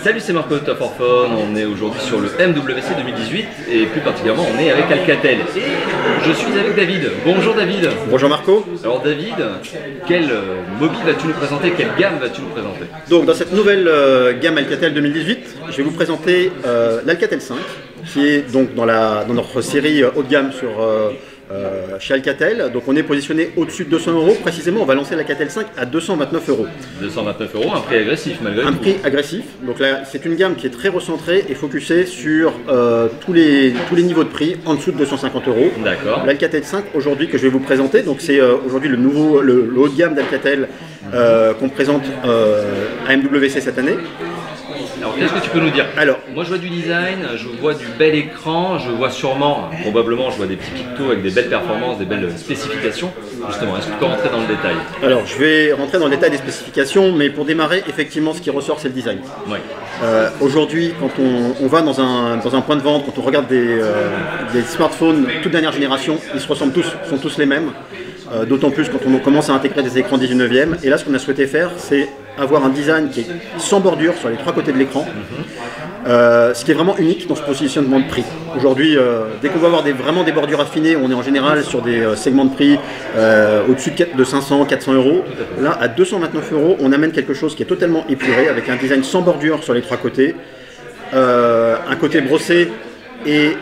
Salut, c'est Marco de Top for Phone. On est aujourd'hui sur le MWC 2018 et plus particulièrement on est avec Alcatel. Et je suis avec David. Bonjour David. Bonjour Marco. Alors David, quel mobile vas-tu nous présenter? Quelle gamme vas-tu nous présenter? Donc dans cette nouvelle gamme Alcatel 2018, je vais vous présenter l'Alcatel 5 qui est donc dans notre série haut de gamme chez Alcatel. Donc on est positionné au-dessus de 200 €. Précisément, on va lancer l'Alcatel 5 à 229 €. 229 €, un prix agressif malgré tout. Un prix agressif. Donc là, c'est une gamme qui est très recentrée et focusée sur tous les niveaux de prix en dessous de 250 €. D'accord. L'Alcatel 5 aujourd'hui que je vais vous présenter, donc c'est aujourd'hui le haut de gamme d'Alcatel qu'on présente à MWC cette année. Alors qu'est-ce que tu peux nous dire? Alors, moi je vois du design, je vois du bel écran, je vois probablement je vois des petits pictos avec des belles performances, des belles spécifications. Justement, est-ce que tu peux rentrer dans le détail? Alors je vais rentrer dans le détail des spécifications, mais pour démarrer, effectivement ce qui ressort c'est le design. Oui. Aujourd'hui, quand on va dans un point de vente, quand on regarde des smartphones toute dernière génération, ils se ressemblent tous, sont tous les mêmes. D'autant plus quand on commence à intégrer des écrans 19e. Et là, ce qu'on a souhaité faire, c'est avoir un design qui est sans bordure sur les trois côtés de l'écran. Ce qui est vraiment unique dans ce positionnement de prix. Aujourd'hui, dès qu'on va avoir vraiment des bordures affinées, on est en général sur des segments de prix au-dessus de 500, 400 €. Là, à 229 €, on amène quelque chose qui est totalement épuré, avec un design sans bordure sur les trois côtés, un côté brossé et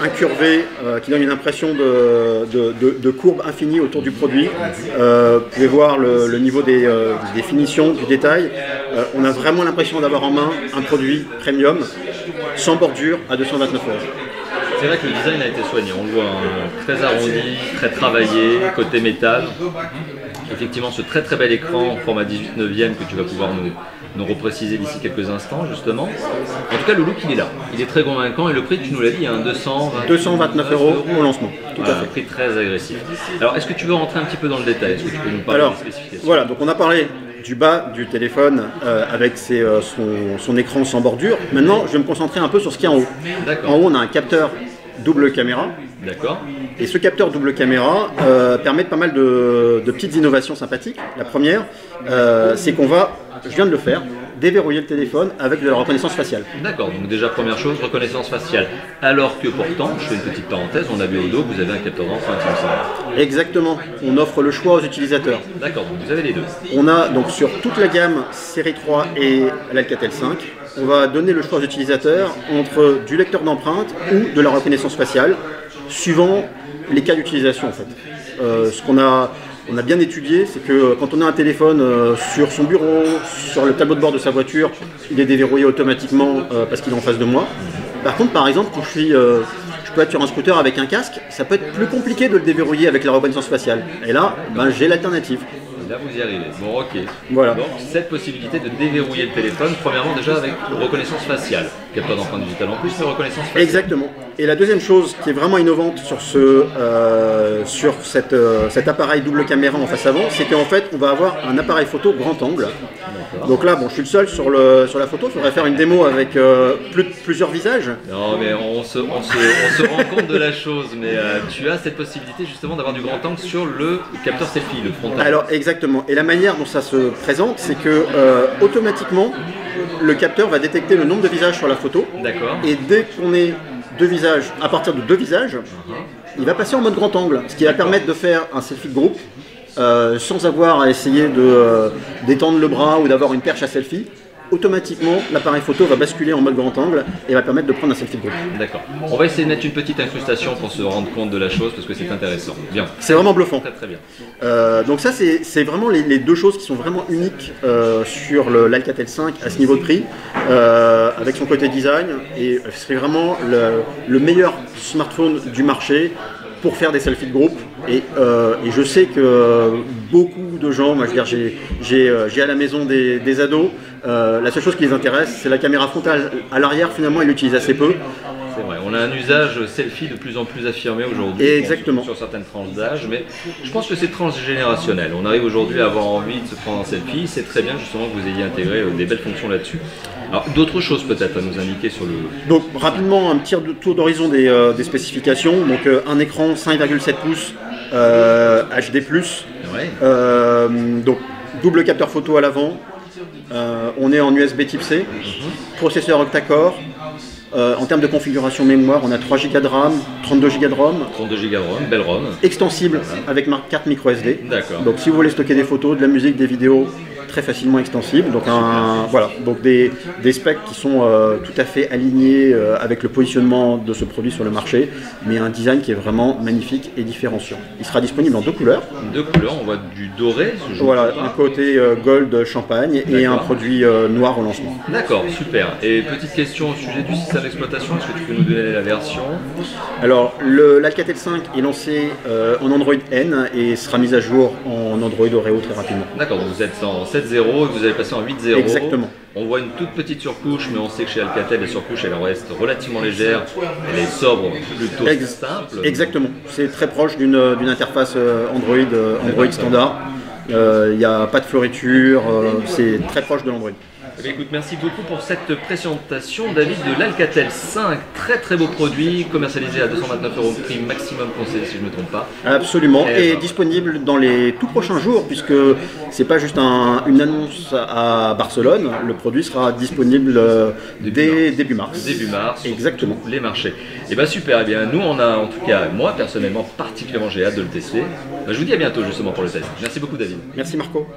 incurvé qui donne une impression de courbe infinie autour du produit. Vous pouvez voir le niveau des finitions, du détail. On a vraiment l'impression d'avoir en main un produit premium, sans bordure, à 229 €. C'est vrai que le design a été soigné, on le voit, très arrondi, très travaillé, côté métal. Effectivement, ce très très bel écran en format 18/9e que tu vas pouvoir nous repréciser d'ici quelques instants, justement. En tout cas, le look, il est là. Il est très convaincant et le prix, tu nous l'as dit, 229 € au lancement. Tout à fait. Un prix très agressif. Alors, est-ce que tu veux rentrer un petit peu dans le détail? Est-ce que tu peux nous parler des spécifications? Voilà, donc on a parlé du bas du téléphone avec son écran sans bordure. Maintenant, je vais me concentrer un peu sur ce qu'il y a en haut. En haut, on a un capteur double caméra. D'accord. Et ce capteur double caméra permet pas mal de petites innovations sympathiques. La première, c'est qu'on va, je viens de le faire, déverrouiller le téléphone avec de la reconnaissance faciale. D'accord, donc déjà première chose, reconnaissance faciale. Alors que pourtant, je fais une petite parenthèse, on a vu au dos que vous avez un capteur d'empreinte, il me semble. Exactement, on offre le choix aux utilisateurs. D'accord, donc vous avez les deux. On a donc sur toute la gamme série 3 et l'Alcatel 5, on va donner le choix aux utilisateurs entre du lecteur d'empreinte ou de la reconnaissance faciale, suivant les cas d'utilisation en fait. Ce qu'on a bien étudié, c'est que quand on a un téléphone sur son bureau, sur le tableau de bord de sa voiture, il est déverrouillé automatiquement parce qu'il est en face de moi. Par contre, par exemple, quand je peux être sur un scooter avec un casque, ça peut être plus compliqué de le déverrouiller avec la reconnaissance faciale. Et là, j'ai l'alternative. Là, vous y arrivez. Bon, ok. Voilà. Donc, cette possibilité de déverrouiller le téléphone, premièrement, déjà avec reconnaissance faciale. Capteur d'empreinte digitale en plus, mais reconnaissance faciale. Exactement. Et la deuxième chose qui est vraiment innovante sur cet appareil double caméra en face avant, c'est qu'en fait, on va avoir un appareil photo grand angle. Donc là, bon, je suis le seul sur la photo. Il faudrait faire une démo avec plusieurs visages. Non, mais on se rend compte de la chose. Mais tu as cette possibilité justement d'avoir du grand angle sur le capteur selfie, le frontal. Alors, exactement. Et la manière dont ça se présente, c'est que automatiquement, le capteur va détecter le nombre de visages sur la photo. D'accord. Et dès qu'on est deux visages, à partir de deux visages, il va passer en mode grand angle, ce qui va permettre de faire un selfie de groupe sans avoir à essayer d'étendre le bras ou d'avoir une perche à selfie. Automatiquement, l'appareil photo va basculer en mode grand angle et va permettre de prendre un selfie de groupe. D'accord. On va essayer de mettre une petite incrustation pour se rendre compte de la chose parce que c'est intéressant. Bien. C'est vraiment bluffant. Très très bien. Donc ça, c'est vraiment les deux choses qui sont vraiment uniques sur l'Alcatel 5 à ce niveau de prix, avec son côté design. Et c'est vraiment le meilleur smartphone du marché pour faire des selfies de groupe. Et je sais que beaucoup de gens, moi je veux dire, j'ai à la maison des ados, la seule chose qui les intéresse, c'est la caméra frontale. À l'arrière, finalement, ils l'utilisent assez peu. C'est vrai, on a un usage selfie de plus en plus affirmé aujourd'hui. Exactement. Sur certaines tranches d'âge, mais je pense que c'est transgénérationnel. On arrive aujourd'hui à avoir envie de se prendre un selfie. C'est très bien justement que vous ayez intégré des belles fonctions là-dessus. Alors, d'autres choses peut-être à nous indiquer sur le... Donc, rapidement, un petit tour d'horizon des spécifications. Donc, un écran 5,7 pouces HD+. Ouais. Donc, double capteur photo à l'avant. On est en USB type C, processeur octa-core. En termes de configuration mémoire, on a 3 Go de RAM, 32 Go de ROM. 32 Go de ROM, belle ROM. Extensible avec carte micro SD. D'accord. Donc si vous voulez stocker des photos, de la musique, des vidéos, très facilement extensible. Donc, voilà. Donc des specs qui sont tout à fait alignés avec le positionnement de ce produit sur le marché, mais un design qui est vraiment magnifique et différenciant. Il sera disponible en 2 couleurs. 2 couleurs, on voit du doré. Voilà, un côté gold champagne et un produit noir au lancement. D'accord, super. Et petite question au sujet du système d'exploitation, est-ce que tu peux nous donner la version? Alors, l'Alcatel 5 est lancé en Android N et sera mis à jour en Android Oreo très rapidement. D'accord, donc vous êtes en 7.0 et vous allez passer en 8.0. Exactement. On voit une toute petite surcouche, mais on sait que chez Alcatel, la surcouche, elle reste relativement légère, elle est sobre, plutôt simple. Exactement, c'est très proche d'une interface Android standard. Il n'y a pas de floriture, c'est très proche de l'Android. Eh bien, écoute, merci beaucoup pour cette présentation, David, de l'Alcatel 5. Très très beau produit, commercialisé à 229 €, prix maximum conseillé si je ne me trompe pas. Absolument, et disponible dans les tout prochains jours, puisque c'est pas juste une annonce à Barcelone, le produit sera disponible dès début mars. Début mars, exactement. Sur tous les marchés. Et bien super, et bien nous on a, en tout cas moi personnellement particulièrement j'ai hâte de le tester. Ben, je vous dis à bientôt justement pour le test. Merci beaucoup David. Merci Marco.